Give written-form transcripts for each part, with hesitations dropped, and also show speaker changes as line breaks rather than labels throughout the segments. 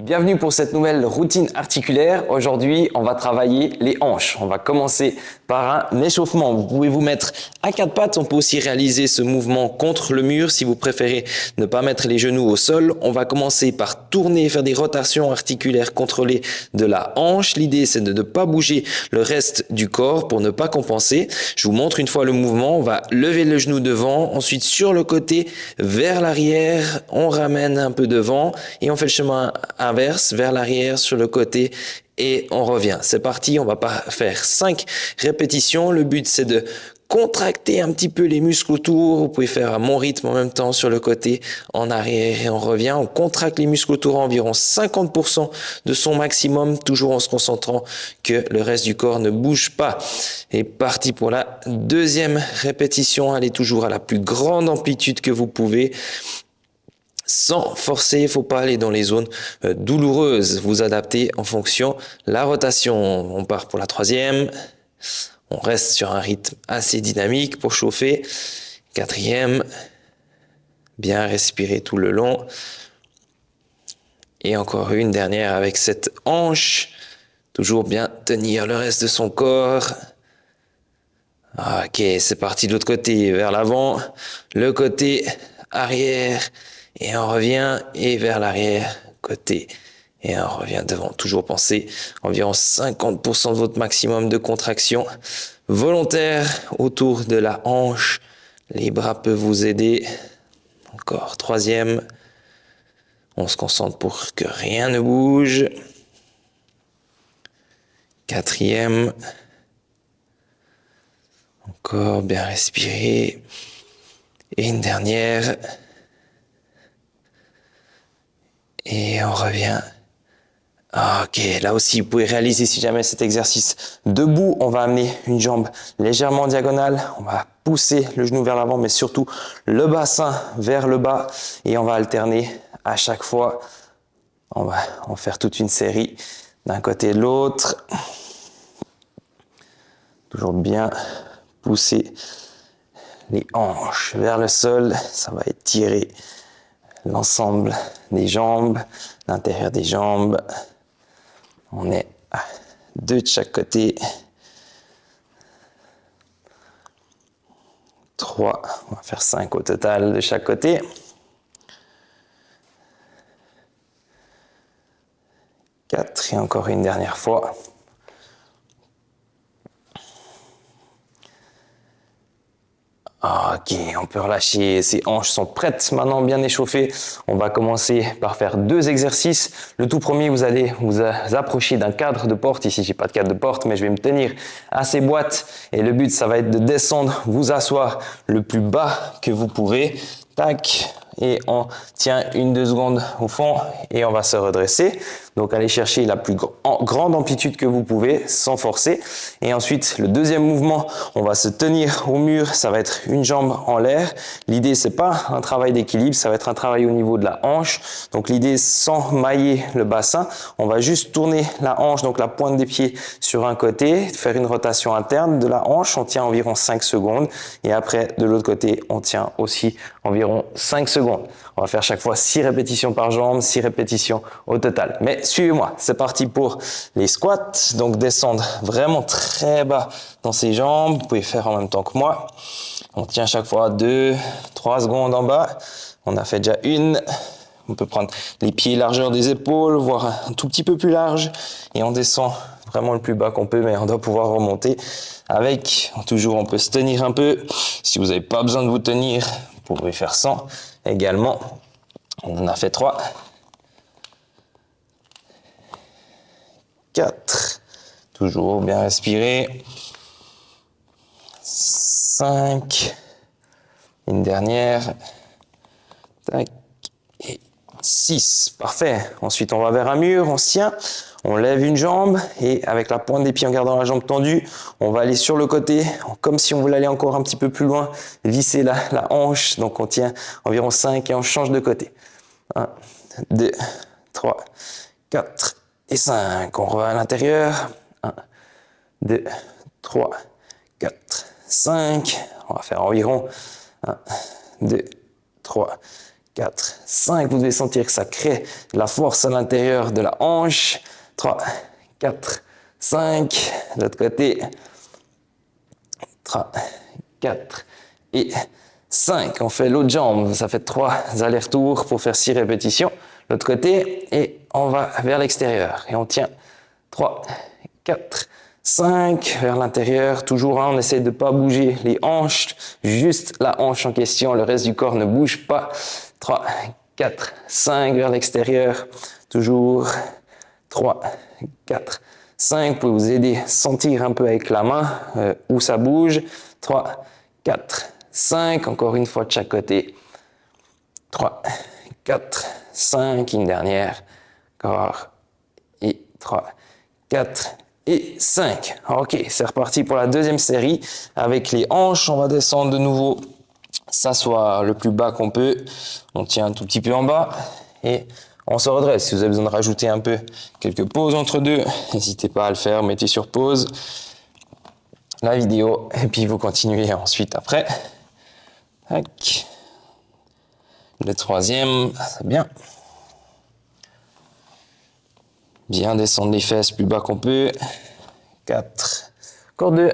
Bienvenue pour cette nouvelle routine articulaire. Aujourd'hui, on va travailler les hanches. On va commencer par un échauffement. Vous pouvez vous mettre à quatre pattes. On peut aussi réaliser ce mouvement contre le mur si vous préférez ne pas mettre les genoux au sol. On va commencer par tourner, faire des rotations articulaires contrôlées de la hanche. L'idée, c'est de ne pas bouger le reste du corps pour ne pas compenser. Je vous montre une fois le mouvement. On va lever le genou devant, ensuite sur le côté, vers l'arrière. On ramène un peu devant et on fait le chemin inverse, vers l'arrière, sur le côté et on revient. C'est parti, on va faire 5 répétitions. Le but, c'est de contracter un petit peu les muscles autour. Vous pouvez faire à mon rythme en même temps sur le côté, en arrière et on revient. On contracte les muscles autour à environ 50% de son maximum, toujours en se concentrant que le reste du corps ne bouge pas. Et parti pour la deuxième répétition. Allez toujours à la plus grande amplitude que vous pouvez. Sans forcer, il ne faut pas aller dans les zones douloureuses. Vous adaptez en fonction de la rotation. On part pour la troisième. On reste sur un rythme assez dynamique pour chauffer. Quatrième. Bien respirer tout le long. Et encore une dernière avec cette hanche. Toujours bien tenir le reste de son corps. Ok, c'est parti de l'autre côté, vers l'avant. Le côté arrière. Et on revient et vers l'arrière, côté, et on revient devant. Toujours penser environ 50% de votre maximum de contraction volontaire autour de la hanche. Les bras peuvent vous aider. Encore troisième. On se concentre pour que rien ne bouge. Quatrième. Encore bien respirer. Et une dernière. Et on revient. Ok, là aussi, vous pouvez réaliser si jamais cet exercice debout. On va amener une jambe légèrement en diagonale. On va pousser le genou vers l'avant, mais surtout le bassin vers le bas. Et on va alterner à chaque fois. On va en faire toute une série d'un côté et de l'autre. Toujours bien pousser les hanches vers le sol. Ça va étirer l'ensemble des jambes, l'intérieur des jambes. On est à 2 de chaque côté. 3, on va faire 5 au total de chaque côté. 4 et encore une dernière fois. Ok, on peut relâcher, ses hanches sont prêtes maintenant bien échauffées. On va commencer par faire 2 exercices. Le tout premier, vous allez vous approcher d'un cadre de porte. Ici, j'ai pas de cadre de porte, mais je vais me tenir à ces boîtes. Et le but, ça va être de descendre, vous asseoir le plus bas que vous pouvez. Tac, et on tient 1-2 secondes au fond et on va se redresser. Donc, allez chercher la plus grande amplitude que vous pouvez sans forcer. Et ensuite, le deuxième mouvement, on va se tenir au mur. Ça va être une jambe en l'air. L'idée, c'est pas un travail d'équilibre, ça va être un travail au niveau de la hanche. Donc, l'idée, sans mailler le bassin, on va juste tourner la hanche, donc la pointe des pieds sur un côté, faire une rotation interne de la hanche. On tient environ 5 secondes. Et après, de l'autre côté, on tient aussi environ 5 secondes. On va faire chaque fois 6 répétitions par jambe, 6 répétitions au total. Mais suivez-moi, c'est parti pour les squats. Donc descendre vraiment très bas dans ses jambes. Vous pouvez faire en même temps que moi. On tient chaque fois 2-3 secondes en bas. On a fait déjà une. On peut prendre les pieds largeur des épaules, voire un tout petit peu plus large. Et on descend vraiment le plus bas qu'on peut, mais on doit pouvoir remonter avec. Toujours, on peut se tenir un peu. Si vous n'avez pas besoin de vous tenir, vous pouvez faire 100 également. On en a fait 3. 4. Toujours bien respirer. 5. Une dernière. Tac. Et 6. Parfait. Ensuite, on va vers un mur, on se tient. On lève une jambe et avec la pointe des pieds en gardant la jambe tendue, on va aller sur le côté, comme si on voulait aller encore un petit peu plus loin, visser la hanche. Donc on tient environ 5 et on change de côté. 1, 2, 3, 4 et 5. On revient à l'intérieur. 1, 2, 3, 4, 5. On va faire environ 1, 2, 3, 4, 5. Vous devez sentir que ça crée de la force à l'intérieur de la hanche. 3, 4, 5. De l'autre côté. 3, 4 et 5. On fait l'autre jambe. Ça fait 3 allers-retours pour faire 6 répétitions. L'autre côté. Et on va vers l'extérieur. Et on tient 3, 4, 5 vers l'intérieur. Toujours, on essaie de ne pas bouger les hanches. Juste la hanche en question. Le reste du corps ne bouge pas. 3, 4, 5 vers l'extérieur. Toujours 3, 4, 5. Vous pouvez vous aider, sentir un peu avec la main où ça bouge. 3, 4, 5. Encore une fois de chaque côté. 3, 4, 5. Une dernière. Encore. Et 3, 4 et 5. Ok, c'est reparti pour la deuxième série. Avec les hanches, on va descendre de nouveau. S'asseoir le plus bas qu'on peut. On tient un tout petit peu en bas. Et on se redresse. Si vous avez besoin de rajouter un peu quelques pauses entre deux, n'hésitez pas à le faire. Mettez sur pause la vidéo. Et puis vous continuez ensuite après. Tac. Le troisième, c'est bien. Bien descendre les fesses plus bas qu'on peut. 4. Encore 2.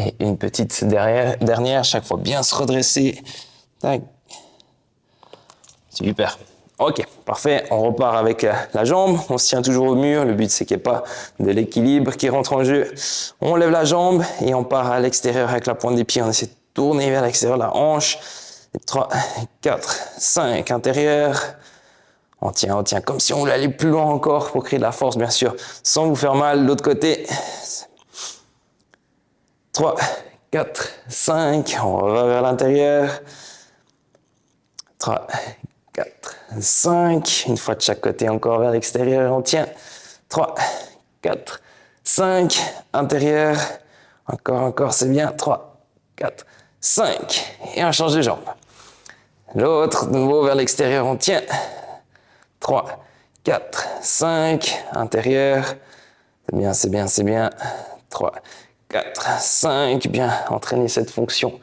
Et une petite dernière, chaque fois bien se redresser. Tac. Super. Ok, parfait. On repart avec la jambe. On se tient toujours au mur. Le but, c'est qu'il n'y ait pas de l'équilibre qui rentre en jeu. On lève la jambe et on part à l'extérieur avec la pointe des pieds. On essaie de tourner vers l'extérieur la hanche. 3, 4, 5. Intérieur. On tient comme si on voulait aller plus loin encore pour créer de la force, bien sûr, sans vous faire mal. L'autre côté. 3, 4, 5. On va vers l'intérieur. 3, 4, 5. Une fois de chaque côté, encore vers l'extérieur. On tient. 3, 4, 5. Intérieur. Encore, c'est bien. 3, 4, 5. Et on change de jambe. L'autre, de nouveau vers l'extérieur. On tient. 3, 4, 5. Intérieur. C'est bien. 3, 4, 5. Bien entraîner cette fonction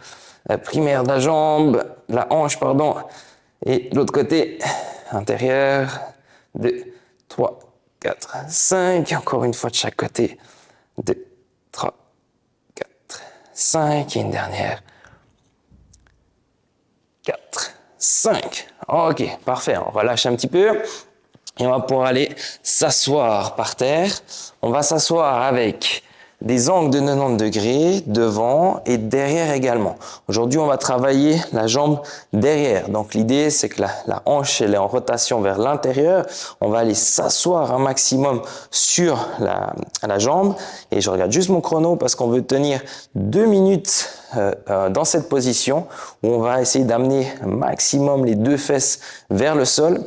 primaire de la jambe, la hanche, pardon. Et l'autre côté, intérieur. 2, 3, 4, 5. Encore une fois de chaque côté. 2, 3, 4, 5. Et une dernière. 4, 5. Ok, parfait. On relâche un petit peu. Et on va pouvoir aller s'asseoir par terre. On va s'asseoir avec des angles de 90 degrés devant et derrière également. Aujourd'hui, on va travailler la jambe derrière. Donc, l'idée, c'est que la hanche, elle est en rotation vers l'intérieur. On va aller s'asseoir un maximum sur la jambe. Et je regarde juste mon chrono parce qu'on veut tenir 2 minutes dans cette position où on va essayer d'amener un maximum les 2 fesses vers le sol.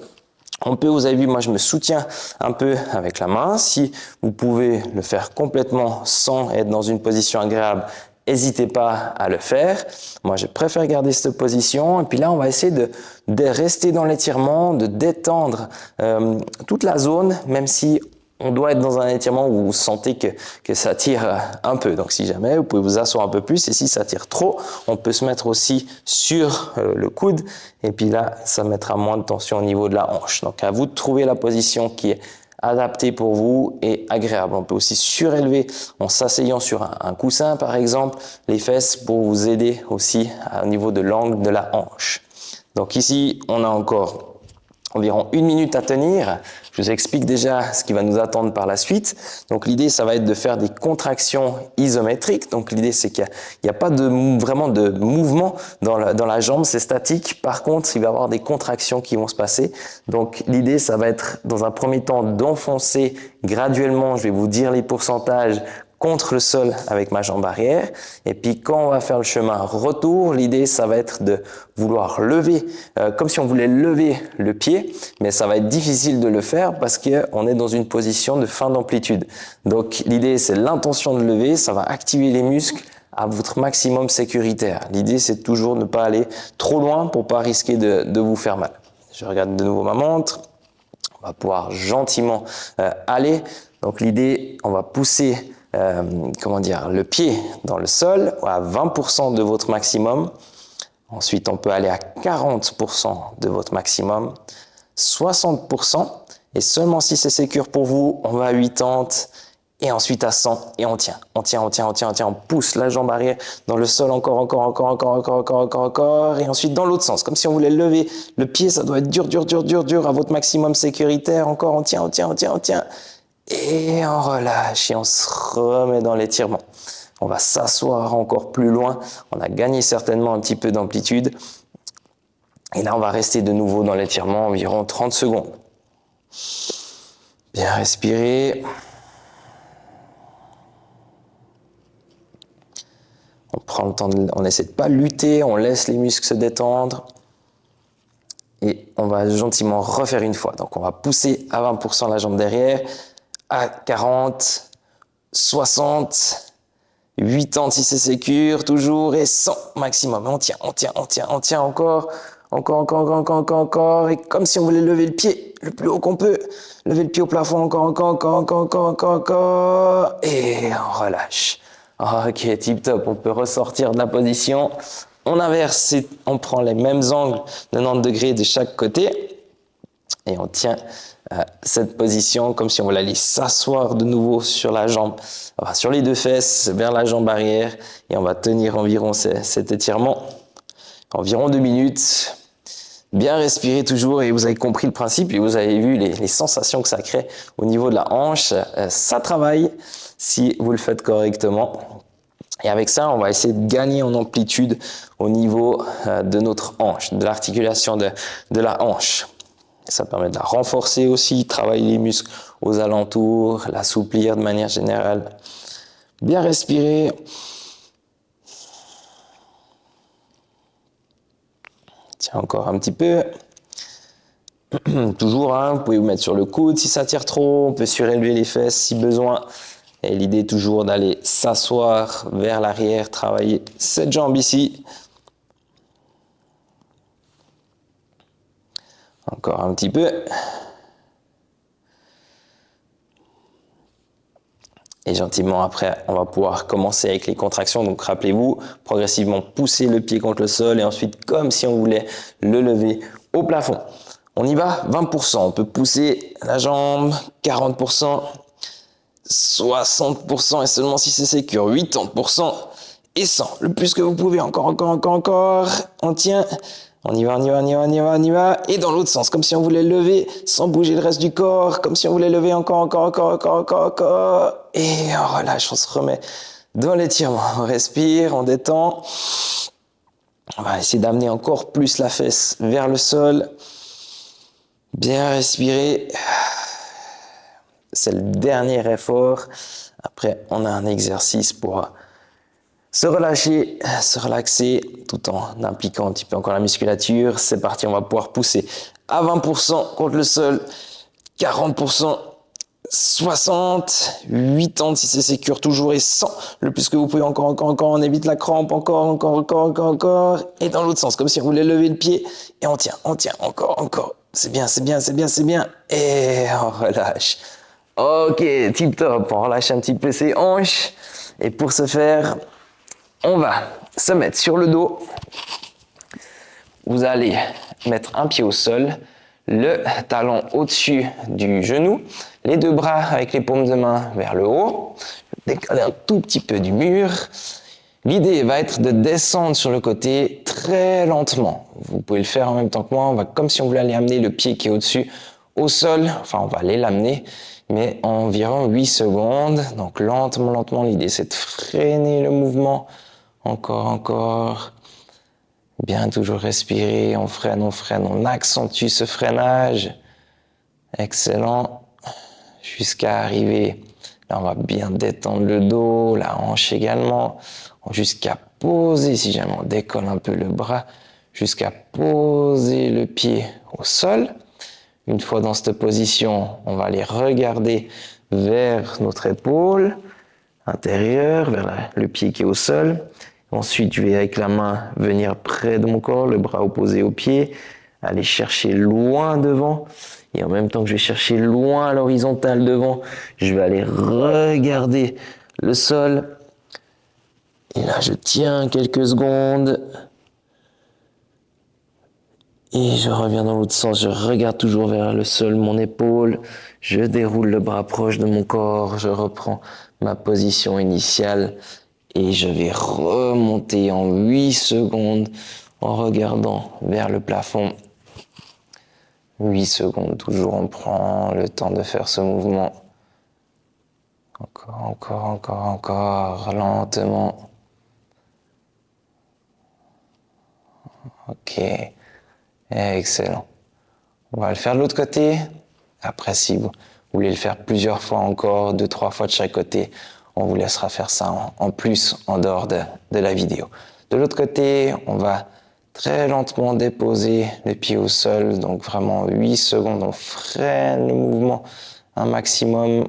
On peut, vous avez vu, moi je me soutiens un peu avec la main. Si vous pouvez le faire complètement sans être dans une position agréable, n'hésitez pas à le faire. Moi je préfère garder cette position. Et puis là, on va essayer de rester dans l'étirement, de détendre toute la zone, même si on doit être dans un étirement où vous sentez que ça tire un peu. Donc si jamais, vous pouvez vous asseoir un peu plus. Et si ça tire trop, on peut se mettre aussi sur le coude. Et puis là, ça mettra moins de tension au niveau de la hanche. Donc à vous de trouver la position qui est adaptée pour vous et agréable. On peut aussi surélever en s'asseyant sur un coussin, par exemple, les fesses pour vous aider aussi au niveau de l'angle de la hanche. Donc ici, on a encore environ 1 minute à tenir. Je vous explique déjà ce qui va nous attendre par la suite. Donc l'idée, ça va être de faire des contractions isométriques. Donc l'idée, c'est qu'il n'y a pas vraiment de mouvement dans la jambe, c'est statique. Par contre, il va y avoir des contractions qui vont se passer. Donc l'idée, ça va être dans un premier temps d'enfoncer graduellement, je vais vous dire les pourcentages, contre le sol avec ma jambe arrière. Et puis quand on va faire le chemin retour, l'idée ça va être de vouloir lever, comme si on voulait lever le pied, mais ça va être difficile de le faire parce qu'on est dans une position de fin d'amplitude. Donc l'idée c'est l'intention de lever, ça va activer les muscles à votre maximum sécuritaire. L'idée c'est toujours ne pas aller trop loin pour pas risquer de vous faire mal. Je regarde de nouveau ma montre. On va pouvoir gentiment aller. Donc l'idée, on va pousser le pied dans le sol à 20% de votre maximum. Ensuite, on peut aller à 40% de votre maximum, 60%, et seulement si c'est sécure pour vous, on va à 80, et ensuite à 100, et on tient, on pousse la jambe arrière dans le sol, encore, et ensuite dans l'autre sens, comme si on voulait lever le pied, ça doit être dur, à votre maximum sécuritaire, encore, on tient, et on relâche, et on se remet dans l'étirement. On va s'asseoir encore plus loin, on a gagné certainement un petit peu d'amplitude, et là on va rester de nouveau dans l'étirement environ 30 secondes. Bien respirer. On prend le temps, on essaie de pas lutter, on laisse les muscles se détendre. Et on va gentiment refaire une fois. Donc on va pousser à 20% la jambe derrière, à 40, 60, 80 si c'est sécure, toujours, et 100 maximum. On tient encore, et comme si on voulait lever le pied le plus haut qu'on peut. Lever le pied au plafond, encore, et on relâche. Ok, tip top, on peut ressortir de la position. On inverse, on prend les mêmes angles, 90 degrés de chaque côté, et on tient cette position comme si on voulait aller s'asseoir de nouveau sur la jambe, enfin, sur les deux fesses, vers la jambe arrière, et on va tenir environ cet étirement, environ 2 minutes. Bien respirer toujours, et vous avez compris le principe, et vous avez vu les sensations que ça crée au niveau de la hanche. Ça travaille si vous le faites correctement. Et avec ça, on va essayer de gagner en amplitude au niveau de notre hanche, de l'articulation de la hanche. Ça permet de la renforcer aussi, travailler les muscles aux alentours, l'assouplir de manière générale. Bien respirer. Tiens, encore un petit peu. Toujours, vous pouvez vous mettre sur le coude si ça tire trop. On peut surélever les fesses si besoin. Et l'idée toujours d'aller s'asseoir vers l'arrière, travailler cette jambe ici. Encore un petit peu. Et gentiment après, on va pouvoir commencer avec les contractions. Donc rappelez-vous, progressivement pousser le pied contre le sol et ensuite comme si on voulait le lever au plafond. On y va, 20%. On peut pousser la jambe, 40%, 60% et seulement si c'est sécure, 80% et 100. Le plus que vous pouvez, encore. On tient. On y va. Et dans l'autre sens, comme si on voulait lever sans bouger le reste du corps, comme si on voulait lever encore. Et on relâche, on se remet dans l'étirement. On respire, on détend. On va essayer d'amener encore plus la fesse vers le sol. Bien respirer. C'est le dernier effort. Après, on a un exercice pour se relâcher, se relaxer, tout en impliquant un petit peu encore la musculature. C'est parti, on va pouvoir pousser à 20% contre le sol, 40%, 60, 80 si c'est sécure toujours, et 100, le plus que vous pouvez, encore, on évite la crampe, encore, et dans l'autre sens, comme si on voulait lever le pied, et on tient, encore, c'est bien, et on relâche. Ok, tip top, on relâche un petit peu ses hanches, et pour ce faire, on va se mettre sur le dos. Vous allez mettre un pied au sol, le talon au-dessus du genou, les deux bras avec les paumes de main vers le haut, décaler un tout petit peu du mur. L'idée va être de descendre sur le côté très lentement. Vous pouvez le faire en même temps que moi. On va, comme si on voulait aller amener le pied qui est au-dessus au sol. Enfin, on va aller l'amener, mais environ 8 secondes. Donc lentement. L'idée, c'est de freiner le mouvement. Encore. Bien, toujours respirer. On freine. On accentue ce freinage. Excellent. Jusqu'à arriver. Là, on va bien détendre le dos, la hanche également. Jusqu'à poser, si jamais on décolle un peu le bras, jusqu'à poser le pied au sol. Une fois dans cette position, on va aller regarder vers notre épaule intérieure, vers le pied qui est au sol. Ensuite, je vais avec la main venir près de mon corps, le bras opposé au pied, aller chercher loin devant. Et en même temps que je vais chercher loin à l'horizontale devant, je vais aller regarder le sol. Et là, je tiens quelques secondes. Et je reviens dans l'autre sens, je regarde toujours vers le sol, mon épaule. Je déroule le bras proche de mon corps, je reprends ma position initiale. Et je vais remonter en 8 secondes en regardant vers le plafond. 8 secondes, toujours on prend le temps de faire ce mouvement. Encore, lentement. Ok, excellent. On va le faire de l'autre côté. Après, si vous voulez le faire plusieurs fois encore, 2-3 fois de chaque côté, on vous laissera faire ça en plus, en dehors de la vidéo. De l'autre côté, on va très lentement déposer les pieds au sol. Donc vraiment 8 secondes, on freine le mouvement un maximum.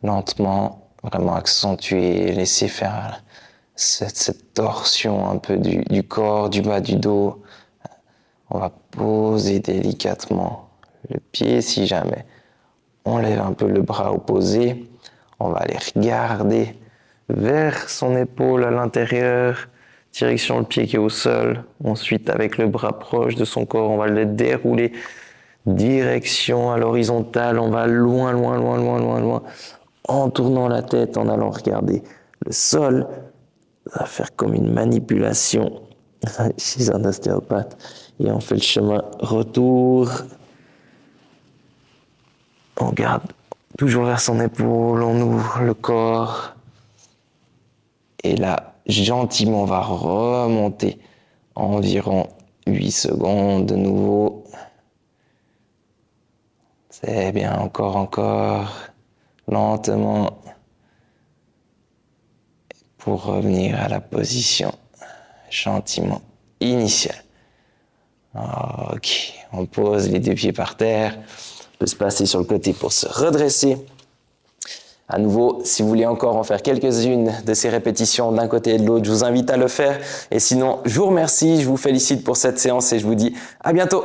Lentement, vraiment accentuer, laisser faire cette torsion un peu du corps, du bas du dos. On va poser délicatement le pied si jamais on lève un peu le bras opposé. On va aller regarder vers son épaule à l'intérieur, direction le pied qui est au sol. Ensuite, avec le bras proche de son corps, on va le dérouler direction à l'horizontale. On va loin, en tournant la tête, en allant regarder le sol. On va faire comme une manipulation chez un ostéopathe. Et on fait le chemin retour. On garde toujours vers son épaule, on ouvre le corps. Et là, gentiment, on va remonter environ 8 secondes de nouveau. C'est bien, encore, lentement. Pour revenir à la position gentiment initiale. Ok, on pose les 2 pieds par terre. On peut se passer sur le côté pour se redresser. À nouveau, si vous voulez encore en faire quelques-unes de ces répétitions d'un côté et de l'autre, je vous invite à le faire. Et sinon, je vous remercie, je vous félicite pour cette séance et je vous dis à bientôt.